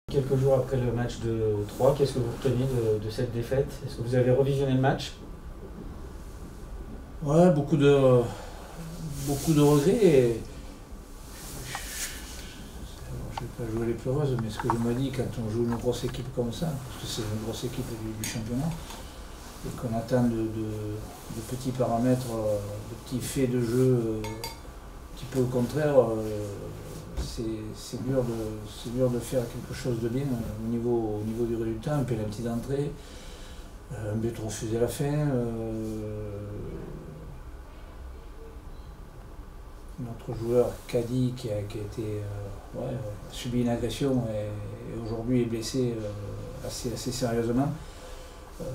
Quelques jours après le match de 3, qu'est-ce que vous retenez de cette défaite? Est-ce que vous avez revisionné le match? Ouais, beaucoup de regrets. Je ne vais pas jouer les pleureuses, mais ce que je me dis quand on joue une grosse équipe comme ça, parce que c'est une grosse équipe du championnat, et qu'on atteint de petits paramètres, de petits faits de jeu un petit peu au contraire, c'est dur de faire quelque chose de bien au niveau du résultat, un penalty d'entrée, un but refusé à la fin. Notre joueur Kadi qui a subi une agression et aujourd'hui est blessé assez sérieusement,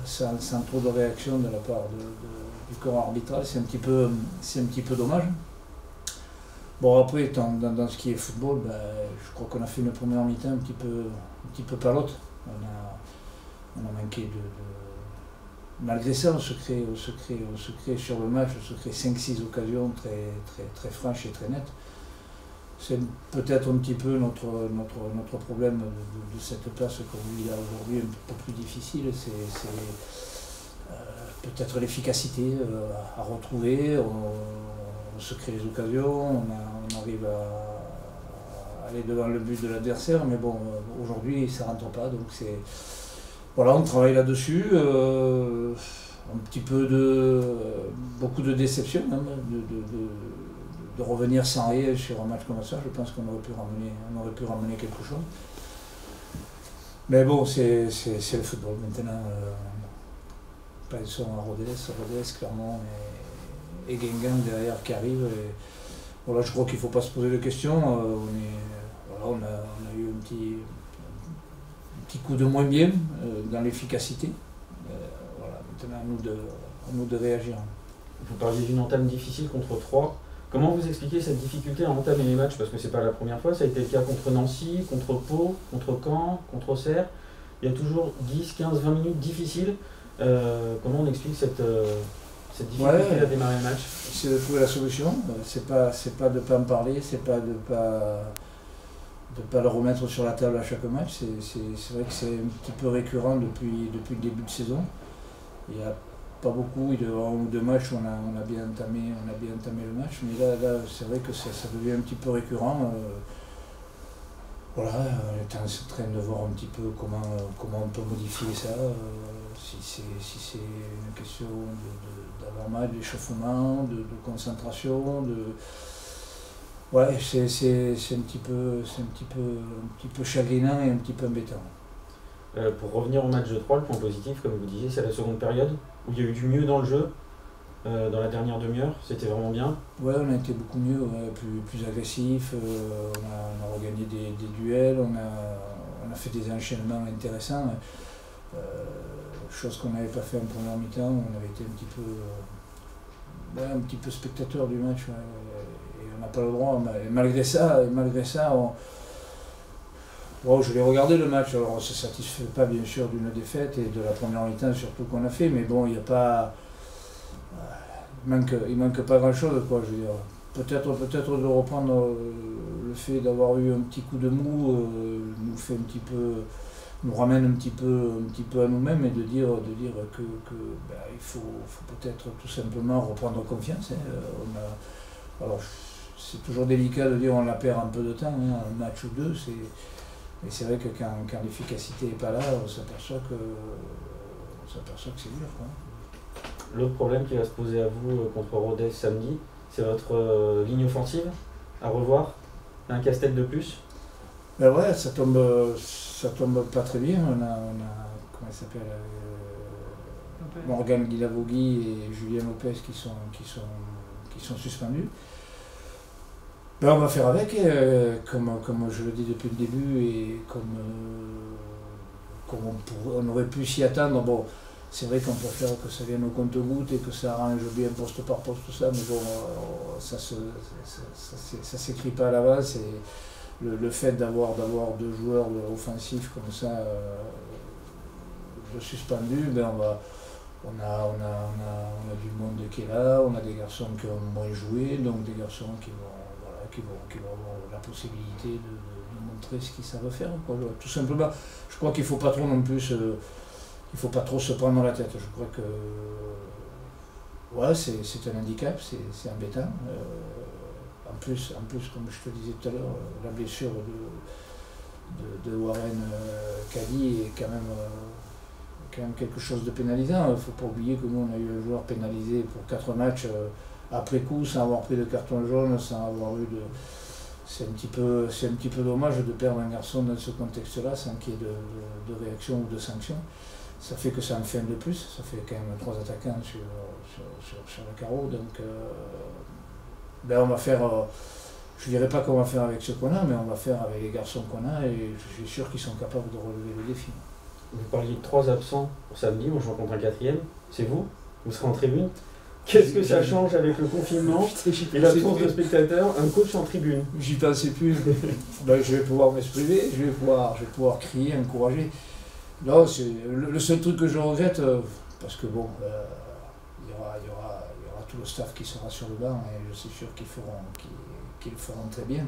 sans trop de réaction de la part du corps arbitral, c'est un petit peu dommage. Bon, après, dans ce qui est football, je crois qu'on a fait une première mi-temps un petit peu palote. On a manqué Malgré ça, on se crée sur le match, on se crée 5-6 occasions très franches et très nettes. C'est peut-être un petit peu notre problème de cette place qu'on vit là aujourd'hui, un peu plus difficile. C'est peut-être l'efficacité à retrouver. On se crée les occasions, on arrive à aller devant le but de l'adversaire, mais bon, aujourd'hui ça ne rentre pas. Donc voilà, on travaille là-dessus. Beaucoup de déception même, de revenir sans rien sur un match comme ça. Je pense qu'on aurait pu ramener quelque chose. Mais bon, c'est le football. Maintenant, pensons à Rodez, Clermont et Guingamp derrière qui arrivent. Et voilà, je crois qu'il ne faut pas se poser de questions. On a eu un petit coup de moins bien dans l'efficacité. Voilà, maintenant à nous de réagir. Vous parliez d'une entame difficile contre 3. Comment vous expliquez cette difficulté à entamer les matchs? Parce que c'est pas la première fois, ça a été le cas contre Nancy, contre Pau, contre Caen, contre Auxerre. Il y a toujours 10, 15, 20 minutes difficiles. Comment on explique cette difficulté à démarrer le match? C'est de trouver la solution. C'est pas de ne pas en parler, c'est pas de pas le remettre sur la table à chaque match. C'est vrai que c'est un petit peu récurrent depuis le début de saison. Il n'y a pas beaucoup, il y a un ou deux matchs où on a bien entamé le match, mais là c'est vrai que ça devient un petit peu récurrent. Voilà, on est en train de voir un petit peu comment on peut modifier ça, si c'est une question d'avoir mal, d'échauffement, de concentration, ouais, c'est un petit peu chagrinant et un petit peu embêtant. Pour revenir au match de 3, le point positif, comme vous disiez, c'est la seconde période, où il y a eu du mieux dans le jeu, dans la dernière demi-heure, c'était vraiment bien. Ouais, on a été beaucoup mieux, ouais, plus agressif, on a regagné des duels, on a fait des enchaînements intéressants, chose qu'on n'avait pas fait en première mi-temps, on avait été un petit peu spectateur du match, ouais, et on n'a pas le droit, et malgré ça, je l'ai regardé le match, alors on ne se satisfait pas bien sûr d'une défaite et de la première mi-temps surtout qu'on a fait, mais bon, il n'y a pas. Il manque pas grand chose, quoi, je veux dire. Peut-être de reprendre le fait d'avoir eu un petit coup de mou, nous ramène un petit peu à nous-mêmes et de dire que il faut peut-être tout simplement reprendre confiance. Alors c'est toujours délicat de dire on la perd un peu de temps, hein, un match ou deux, mais c'est vrai que quand l'efficacité n'est pas là, on s'aperçoit que c'est dur, quoi. L'autre problème qui va se poser à vous contre Rodez samedi, c'est votre ligne offensive à revoir, un casse-tête de plus. Ben ouais, ça tombe pas très bien. On a comment il s'appelle, Morgan Guilavogui et Julien Lopez qui sont suspendus. Ben on va faire avec, comme je le dis depuis le début et comme on aurait pu s'y attendre. Bon, c'est vrai qu'on préfère que ça vienne au compte-gouttes et que ça arrange bien poste par poste, tout ça, mais bon, ça s'écrit pas à l'avance. Le fait d'avoir deux joueurs offensifs comme ça, de suspendus, ben on a du monde qui est là, on a des garçons qui ont moins joué, donc des garçons qui vont avoir la possibilité de montrer ce qu'ils savent faire, quoi. Tout simplement. Je crois qu'il ne faut pas trop non plus, il faut pas trop se prendre la tête. Je crois que ouais, c'est un handicap, c'est embêtant. En plus, comme je te disais tout à l'heure, la blessure de Warren Caddy est quand même quelque chose de pénalisant. Il ne faut pas oublier que nous, on a eu un joueur pénalisé pour 4 matchs après coup, sans avoir pris de carton jaune, sans avoir eu de... C'est un petit peu dommage de perdre un garçon dans ce contexte-là, sans qu'il y ait de réaction ou de sanction. Ça fait que ça en fait un de plus, ça fait quand même 3 attaquants sur le carreau. Donc ben on va faire, je ne dirais pas qu'on va faire avec ce qu'on a, mais on va faire avec les garçons qu'on a, et je suis sûr qu'ils sont capables de relever le défi. Vous parliez de 3 absents pour samedi, on joue contre un 4e, c'est vous? Vous serez en tribune? Qu'est-ce que ça change avec le confinement et l'absence de spectateurs, un coach en tribune? J'y pensais plus. Ben, je vais pouvoir m'exprimer, je vais pouvoir crier, encourager. Non, c'est le seul truc que je regrette, parce que bon, il y aura tout le staff qui sera sur le banc, et je suis sûr qu'ils le feront très bien,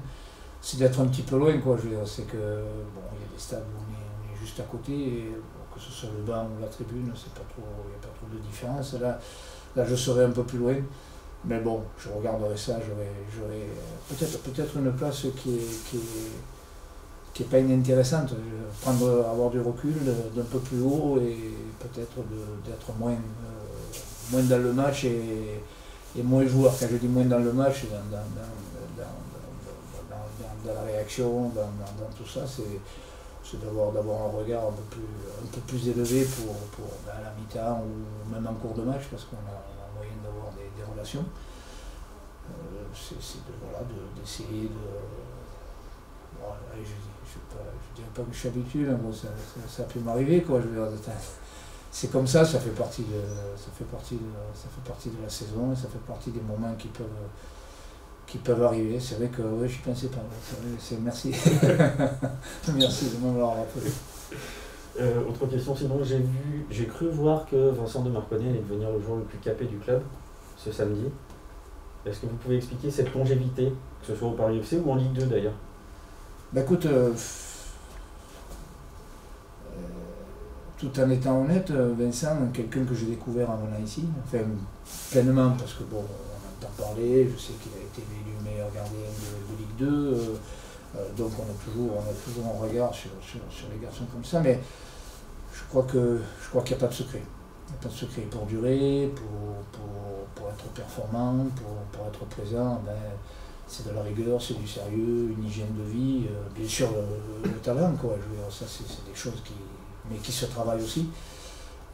c'est d'être un petit peu loin, quoi. Je veux dire, c'est que bon, il y a des stades où on est juste à côté, et bon, que ce soit le banc ou la tribune, il n'y a pas trop de différence. Là, je serai un peu plus loin, mais bon, je regarderai ça, j'aurai peut-être une place qui est pas inintéressante, avoir du recul d'un peu plus haut, et peut-être d'être moins dans le match et moins joueur. Quand je dis moins dans le match, dans la réaction, dans tout ça, c'est d'avoir un regard un peu plus élevé pour à la mi-temps ou même en cours de match, parce qu'on a moyen d'avoir des relations. C'est d'essayer de... Bon, allez, je dirais pas que je suis habitué, mais bon, ça peut m'arriver, quoi. Je veux dire, c'est comme ça fait partie de la saison, et ça fait partie des moments qui peuvent arriver. C'est vrai que ouais, je n'y pensais pas. Merci. Merci de me l'avoir rappelé. Autre question, sinon j'ai cru voir que Vincent de Marconnet allait devenir le joueur le plus capé du club ce samedi. Est-ce que vous pouvez expliquer cette longévité, que ce soit au Paris FC ou en Ligue 2 d'ailleurs? Bah écoute, tout en étant honnête, Vincent, quelqu'un que j'ai découvert en venant ici, enfin pleinement, parce que bon, on entend parler, je sais qu'il a été élu meilleur gardien de Ligue 2, donc on a toujours un regard sur les garçons comme ça, mais je crois qu'il n'y a pas de secret. Il n'y a pas de secret pour durer, pour être performant, pour être présent. Ben, c'est de la rigueur, c'est du sérieux, une hygiène de vie, bien sûr le talent, quoi. Je veux dire, ça c'est des choses qui se travaillent aussi.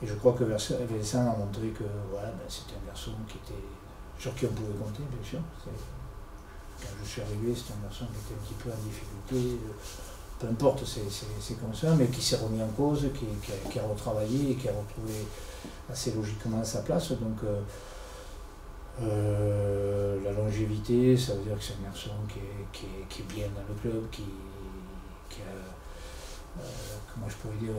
Et je crois que Vincent a montré que voilà, ben, c'était un garçon sur qui on pouvait compter, bien sûr. Quand je suis arrivé, c'était un garçon qui était un petit peu en difficulté, peu importe, c'est comme ça, mais qui s'est remis en cause, qui a retravaillé et qui a retrouvé assez logiquement sa place. Donc la longévité, ça veut dire que c'est un garçon qui est bien dans le club, qui a, comment je pourrais dire,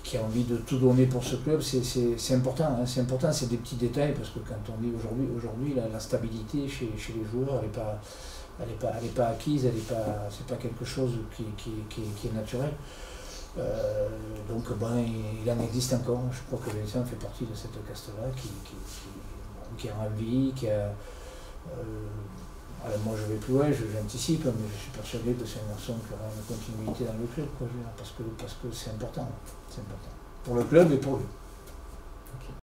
qui a envie de tout donner pour ce club. C'est important, hein, c'est des petits détails, parce que quand on dit aujourd'hui la stabilité chez les joueurs, elle n'est pas acquise, c'est pas quelque chose qui est naturel. Donc ben, il en existe encore. Je crois que Vincent fait partie de cette caste-là qui a envie, alors moi je vais plus loin, j'anticipe, mais je suis persuadé que c'est un garçon qui aura une continuité dans le club, quoi, parce que c'est important. C'est important. Pour le club et pour lui.